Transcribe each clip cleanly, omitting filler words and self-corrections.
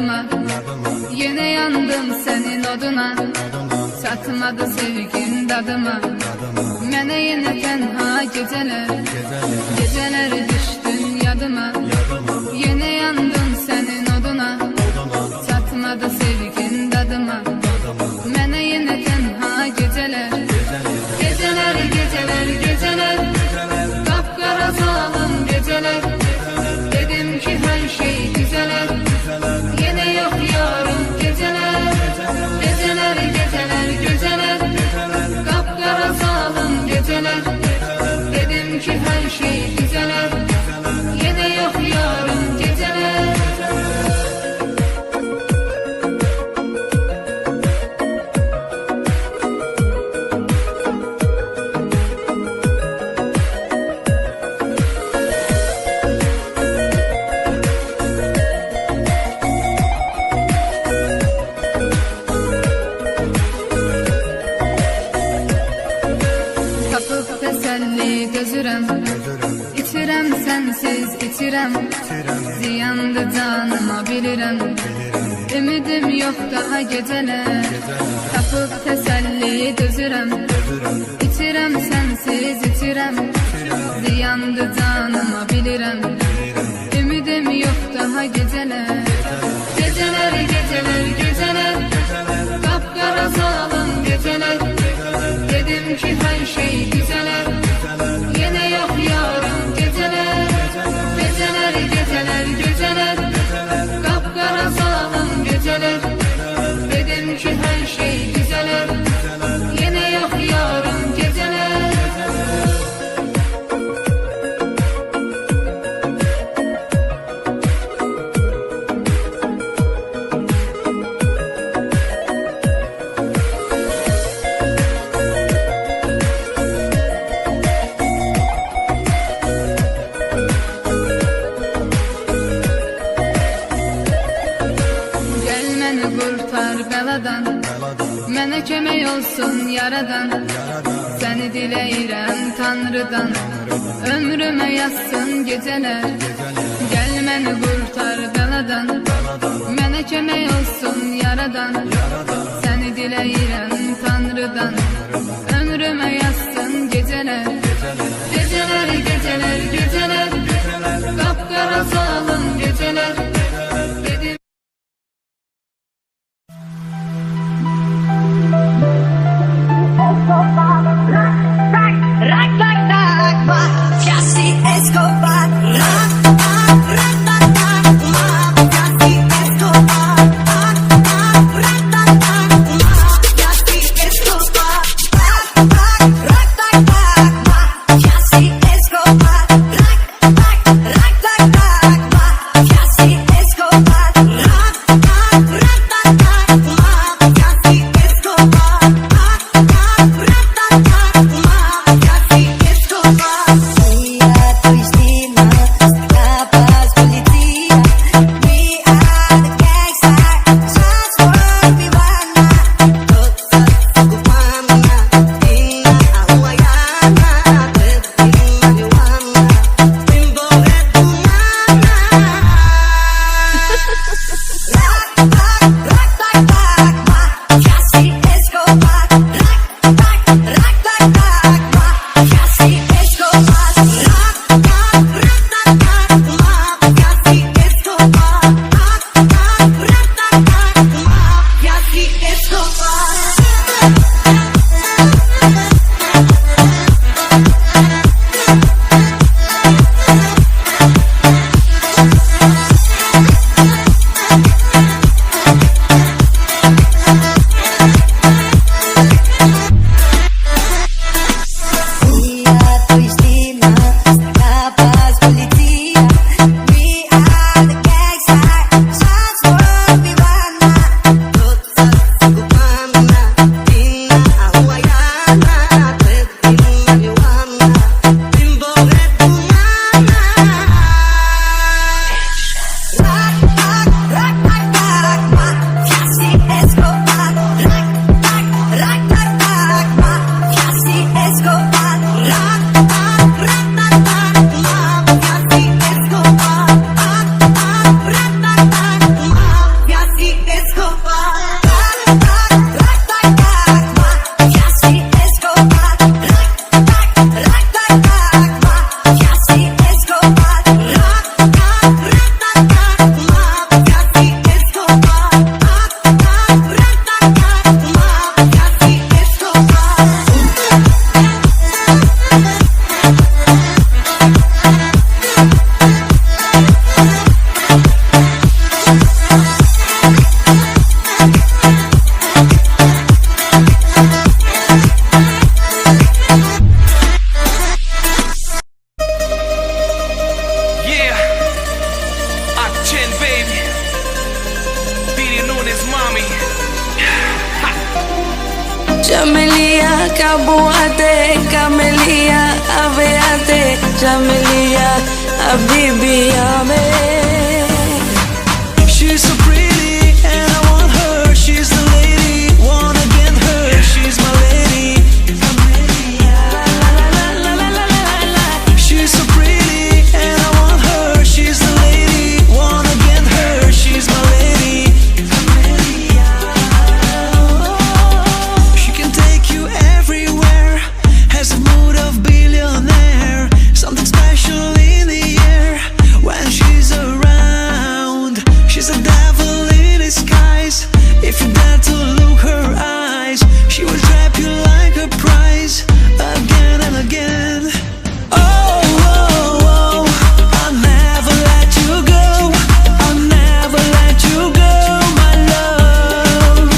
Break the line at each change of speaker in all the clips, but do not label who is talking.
yadıma. Yine yandım senin oduna, çatmadı sevgin dadıma. Mənə yine tenha geceler, geceler düştün yadıma. Yine yandım senin oduna, çatmadı sevgin dadıma. Mənə yine tenha geceler, geceler, geceler, geceler, kapkara zalim geceler. Dedim ki her şey güzeler, yine yok yarım geceler. Geceler, geceler, geceler, kapkara zalim geceler. Dedim ki her şey güzeler, yine yok yarım geceler. Tapıp teselli gözürem, içirem sensiz içirem. Ziyandı canıma bilirem, ümidim yok daha geceler. Tapıp teselli gözürem, içirem sensiz içirem. Ziyandı canıma bilirem, ümidim yok daha geceler. Geceler, geceler, geceler, kapkara zalim geceler. Dedim ki her şey güzeler, yine yok yarım geceler. Geceler, geceler, geceler, kapkara zalim geceler. Dedim ki her şey güzeler, yine yok yarım geceler. Kurtar beladan, mənə kömək olsun yaradan. Səni diləyirəm Tanrıdan, ömrümə yazsın gecələr. Gəl məni qurtar beladan, mənə kömək olsun yaradan. Səni diləyirəm Tanrıdan, ömrümə yazsın gecələr. Geceler, geceler, geceler, kapkara zalim geceler. Dedim
Rock like that, Jamilia, Habibi, Amen.
She's so pretty and I want her. She's the lady, wanna get her. She's my lady. She's so pretty and I want her. She's the lady, wanna get her. She's my lady. She can take you everywhere. Has a mood of billionaire. Something special in the air when she's around. She's a devil in disguise. If you dare to look her eyes, she will trap you like a prize again and again. Oh, oh, oh, I'll never let you go. I'll never let you go, my love.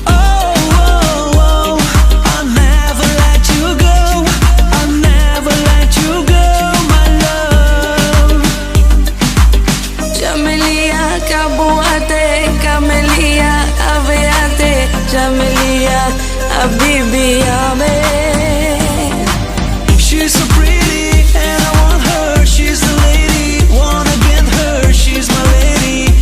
Oh, oh, oh, I'll never let you go. I'll never let you go, my love.
Jamilia, Kabuate, Camelia, Aveate, Jamilia, Habibi, Amen.
She's so pretty and I want her. She's the lady, wanna get her. She's my lady.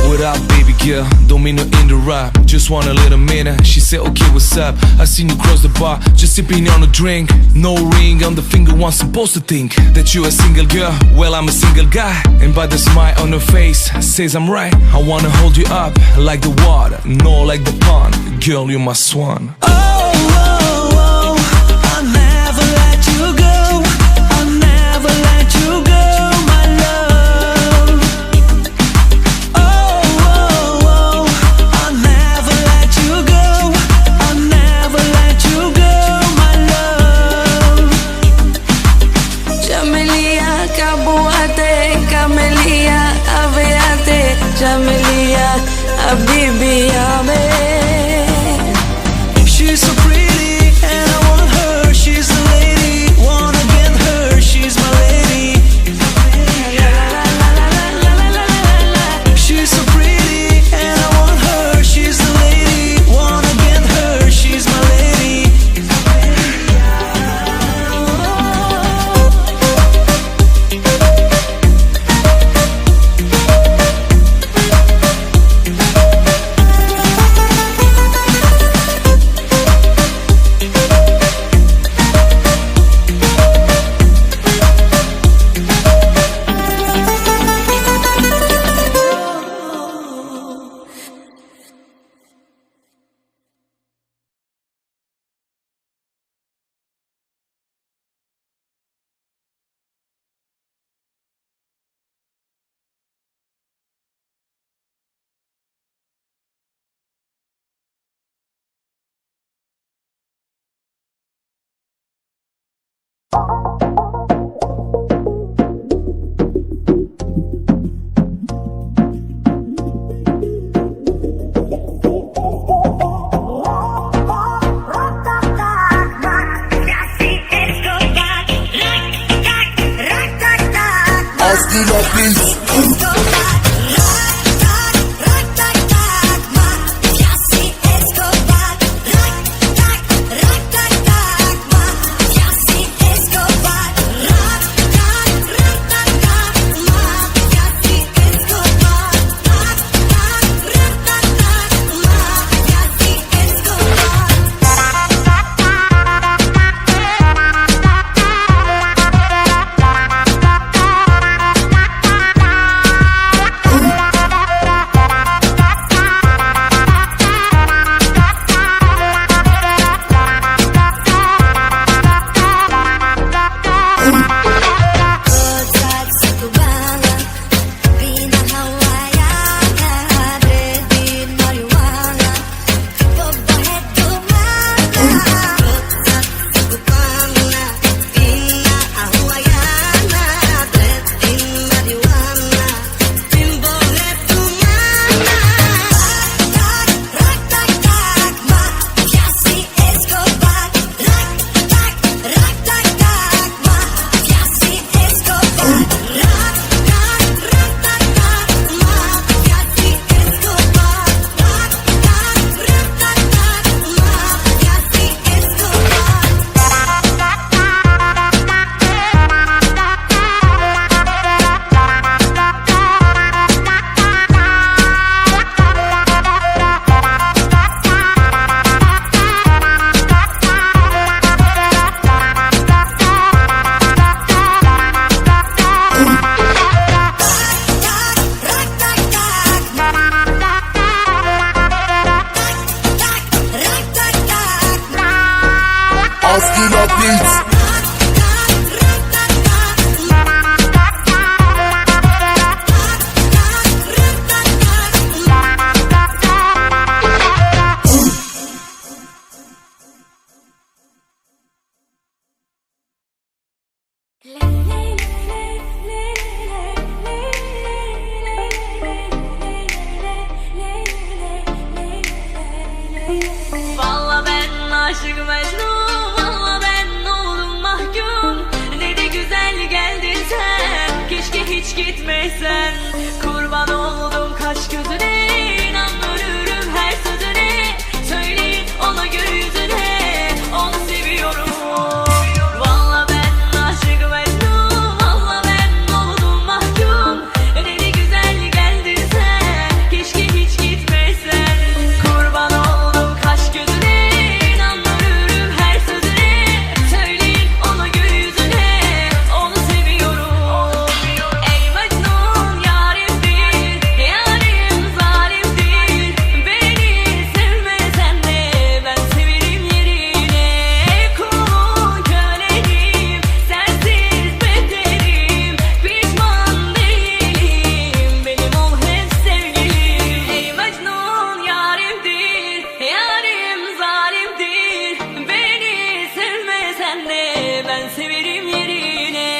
What up, baby girl? Don't mean to interrupt. Just want a little minute. She said, okay, what's up? I seen you cross the bar, just sipping on a drink. No ring on the finger, one supposed to think that you a single girl. Well, I'm a single guy, and by the smile on her face says I'm right. I wanna hold you up like the water, no, like the pond. Girl, you're my swan.
Oh, oh, oh, I'll never let you go. I'll never let you go, my love. Oh, oh, oh, I'll never let you go. I'll never let you go, my love.
Jamilia, Kabuate, Camelia, Aveate, Jamilia, Habibi, Amen.
She's so pretty and I want her. She's the lady, wanna get her. She's my lady. She's so pretty and I want her. She's the lady, wanna get her. She's my lady.
hiç gitmesen. Kurban oldum kaş gözüne, inanmıyorum her sözüne. Söyleyin ona göre yüzüne, onu seviyorum. Valla ben aşık Mecnun, valla ben oldum mahkum. Ne güzel geldin sen, keşke hiç gitmesen. Kurban oldum kaş gözüne, inanmıyorum her sözüne. Söyleyin ona göre yüzüne, onu seviyorum. Ey Mecnun yarimdir, yarim zalimdir. Beni sevmesen de ben severim yerine. Kulun köleyim, sensiz beterim. Pişman değilim, benim ol hep sevgilim. Ey Mecnun yarimdir, yarim zalimdir. Beni sevmesen de ben severim yerine.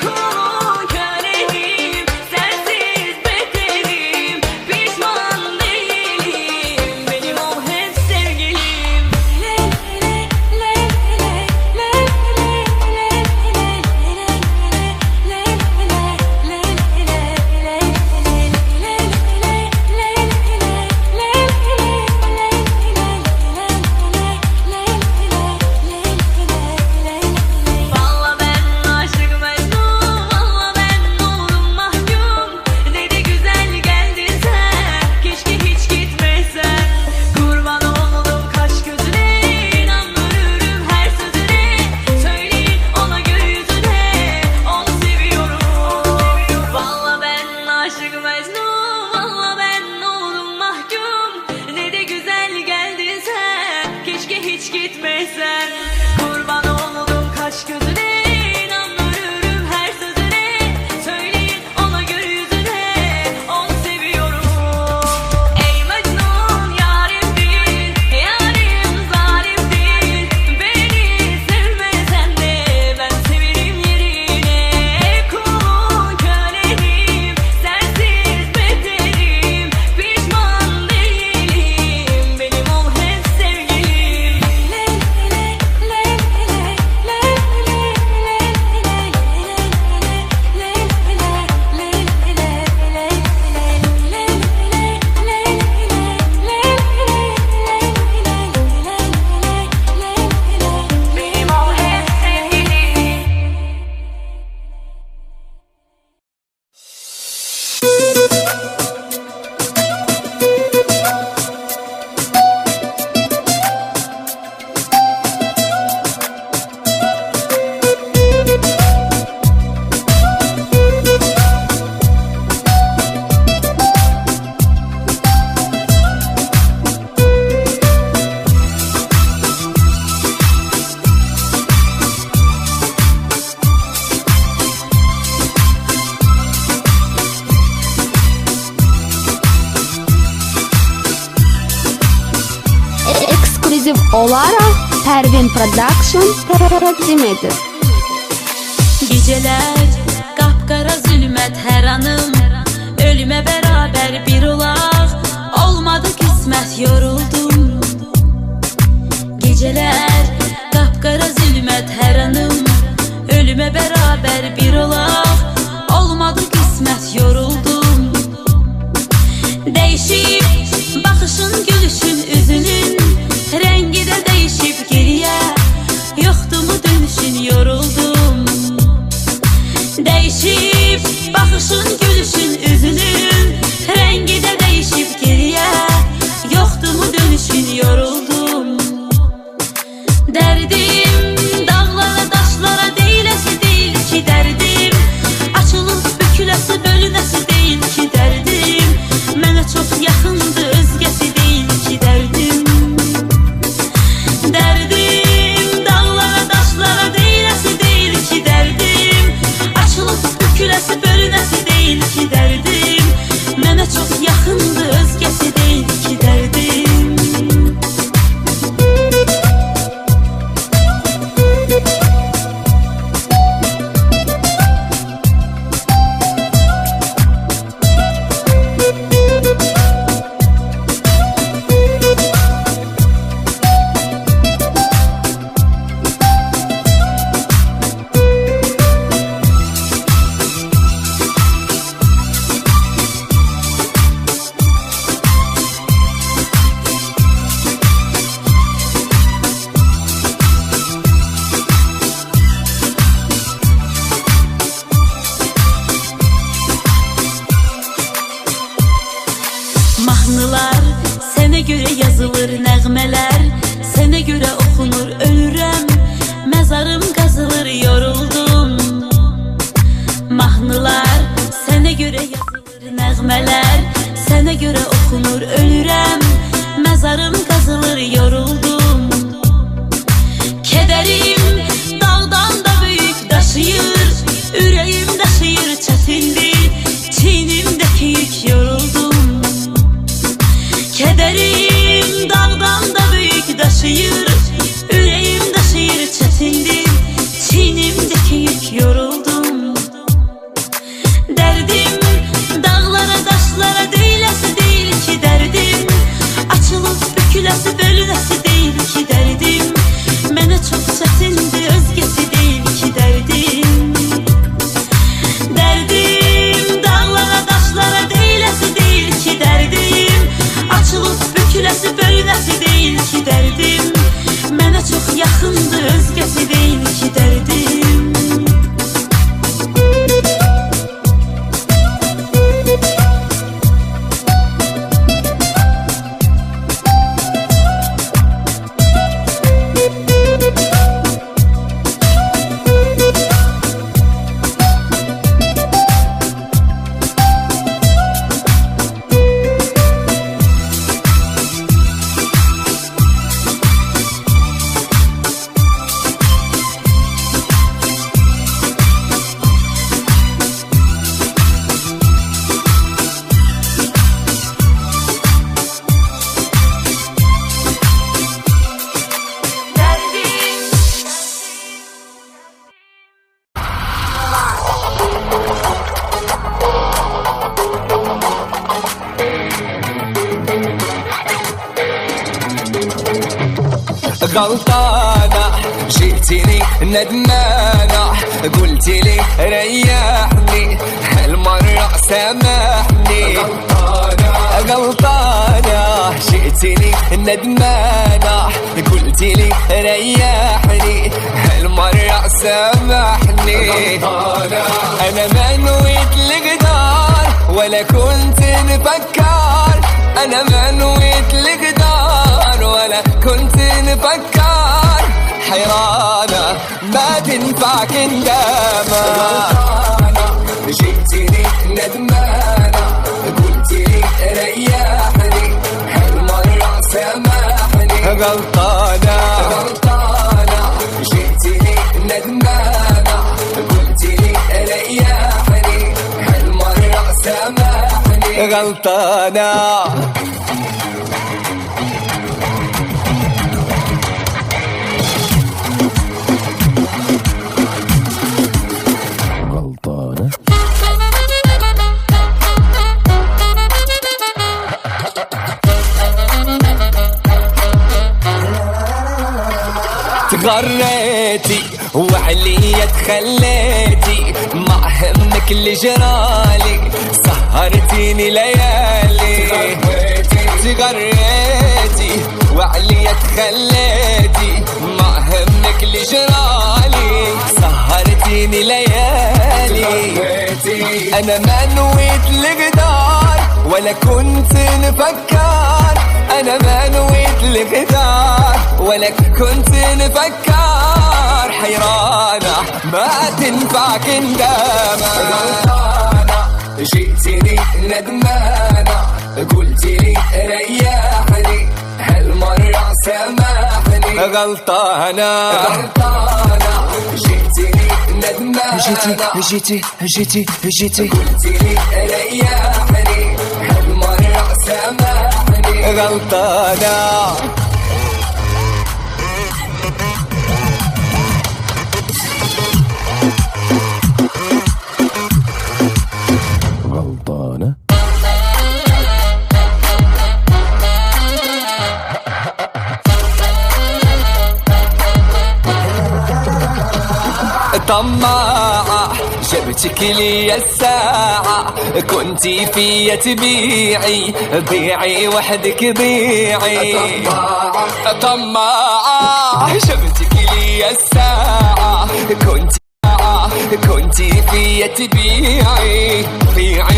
Kulun köleyim, sensiz beterim. Pişman değilim, benim ol hep sevgilim. Valla ben aşık Mecnun, valla ben oldum mahkum. Ne de güzel geldin sen, keşke hiç gitmesen. Kurban oldum kaş gözüne, inanmıyorum her sözüne. Söyleyin ona göre yüzüne, onu seviyorum. Valla ben aşık Mecnun, valla ben oldum mahkum. Ne de güzel geldin sen, keşke hiç gitmesen. Kurban oldum kaş gözüne, inanmıyorum her sözüne. Söyleyin ona göre yüzüne, onu seviyorum. Ey Mecnun yarimdir, yarim zalimdir. Beni sevmesen de ben severim yerine. Kulun köleyim, sensiz beterim. Pişman değilim, benim ol hep sevgilim. Benim ol hep sevgilim.
Ekskluziv olaraq Pervin Production təqdim edir.
Geceler kapkara zulmet her anım. Ölüme beraber bir olaq. Olmadı kısmet yoruldum. Geceler kapkara zulmet her anım. Ölüme beraber bir olaq. Olmadı kısmet yoruldum. Değişip bakışın gülüşün üzünün. Rengi de değişip geriye. Yoktu mu dönüşün yoruldum. Değişip bakışın gülüşün üzünün. Rengi de değişip geriye. Yoktu mu dönüşün yoruldum. Derdim dağlara taşlara değilesi değil ki derdim. Açılıp bükülesi bölünesi değil ki derdim. Mənə çok yakındı özgesi değil ki derdim. Derdim dağlara taşlara değilesi değil ki derdim. Açılıp bükülesi bölünesi değil ki derdim. Mahnılar sənə görə yazılır, nəğmələr sənə görə oxunur. Ölürəm, məzarım qazılır, yoruldum. Kədərim dağdan da böyük daşıyır, ürəyim daşıyır, çətindir çiynimdəki yük, yoruldum. Kədərim dağdan da böyük daşıyır, ürəyim daşıyır, çətindir çiynimdəki yük, yoruldum. Dərdim dağlara, daşlara deyiləsi deyil ki dərdim, açılıb büküləsi, bölünəsi deyil ki dərdim, mənə çox çətindir, özgəsi deyil ki dərdim. Dərdim dağlara, daşlara deyiləsi deyil ki dərdim, açılıb büküləsi, bölünəsi deyil ki dərdim, mənə çox yaxındır, özgəsi deyil ki dərdim.
غلطانة جئتني ندمانة، قلتلي ريحني هالمرة سامحني. غلطانة جئتني ندمانة، قلتلي ريحني هالمرة سامحني. أنا ما نويت الغدار ولا كنت نفكر، أنا ما نويت الغدار ولا كنت نفكر. حيرانة ما تنفعك ندامة. جئتني ندمانة، قلتلي ريحني هالمرة سامحني. غلطانة جئتني ندمانة، قلتلي ريحني هالمرة سامحني. غلطانة تغريتي وعليا تخليتي، ما همك اللي جرالي، سهرتيني ليالي. تغريتي وعليا تخليتي، ما همك اللي جرالي، سهرتيني ليالي. انا ما نويت الغدار ولا كنت نفكر، أنا ما نويت الغدار ولا كنت نفكر. حيرانة ما تنفعك ندامة. غلطانة جئتني ندمانة، قلتلي ريحني هالمرة سامحني. غلطانة جئتني ندمانة، جيتي قلتلي ريحني هالمرة سامحني. غلطانة طماعة جبتك لي الساعة، كنتي فيا تبيعي، ضيعي وحدك ضيعي. طماعة جبتك لي الساعة، كنتي فيا تبيعي، ضيعي